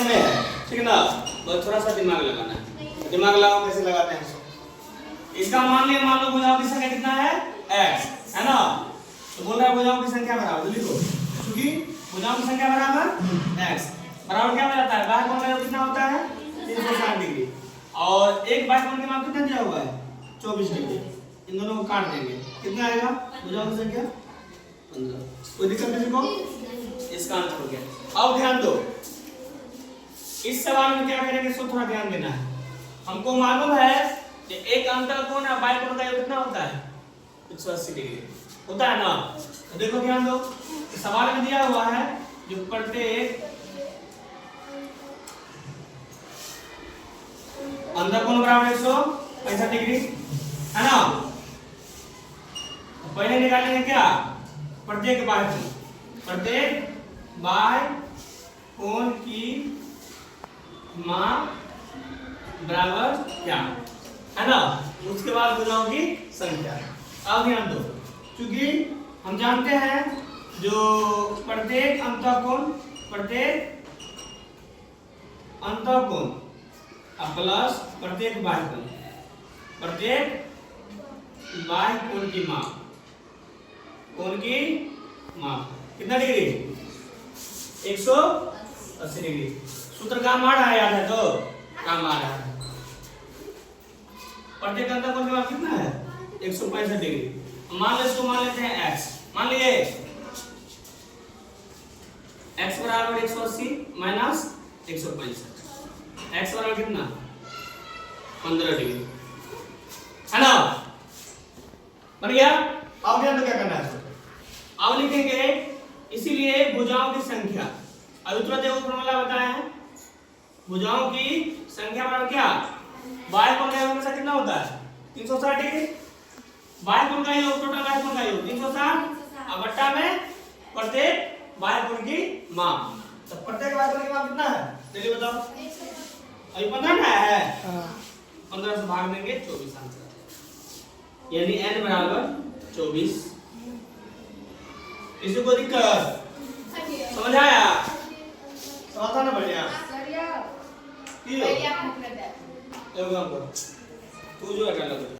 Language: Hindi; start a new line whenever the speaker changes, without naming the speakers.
संख्या में है, ठीक ना। बस थोड़ा सा दिमाग लगाना है। दिमाग लगाओ, कैसे लगाते हैं इसका। मान लो भुजाओं की संख्या कितना है x, है ना। तो बोल रहा है भुजाओं की संख्या बराबर, लिखो, क्योंकि भुजाओं की संख्या बराबर x बराबर क्या हो जाता है, बाह्य कोण का योग कितना होता है 360 डिग्री, और एक बाह्य कोण के माप कितना दिया हुआ है 24 डिग्री। इन दोनों को काट देंगे, कितना आएगा भुजाओं की संख्या 15। कोई दिक्कत किसी को? इसका आंसर हो गया। अब ध्यान दो, इस सवाल में क्या करेंगे सो थोड़ा ध्यान देना है। हमको मालूम है कि एक अंतर कोण है बाह्य कोण का योग कितना होता है 180 डिग्री होता है ना। तो देखो ध्यान दो, सवाल में दिया हुआ है जो प्रत्येक अंतर कोण बराबर 165 डिग्री, है ना। तो पहले निकालेंगे क्या, प्रत्येक बाह्य कोण की माप बराबर क्या, है ना। उसके बाद भुजाओं की संख्या। अब ध्यान दो, क्योंकि हम जानते हैं जो प्रत्येक अंतःकोण प्लस प्रत्येक बाह्य कोण की माप, कितना डिग्री 180 डिग्री। सूत्र काम आ रहा है, याद है तो काम आ रहा है। प्रत्येक अंतःकोण की माप कितना है 165 डिग्री। मान लेते हैं x, मान लिए x बराबर 180 माइनस 165, x बराबर कितना 15 डिग्री, है ना। बन गया। अब ध्यान दो क्या करना है, अब लिखेंगे इसीलिए भुजाओं की संख्या। अभी तुरंत एक फॉर्मूला बताया है, भुजाओं की संख्या बराबर क्या, बाह्य कोण का योग हमेशा कितना होता है 360 डिग्री। बाह्य कोण का योग, टोटल बाह्य कोण का योग 360 और बट्टा में प्रत्येक बाह्य कोण की माप। तो प्रत्येक बाह्य कोण की माप कितना है जल्दी बताओ। अभी 15 ना है, 15 से भाग देंगे 24 आंसर, यानी n बराबर 24। इसी को दिक्कत समझ आया, समझ था ना बढ़िया। तू जो है कर लो।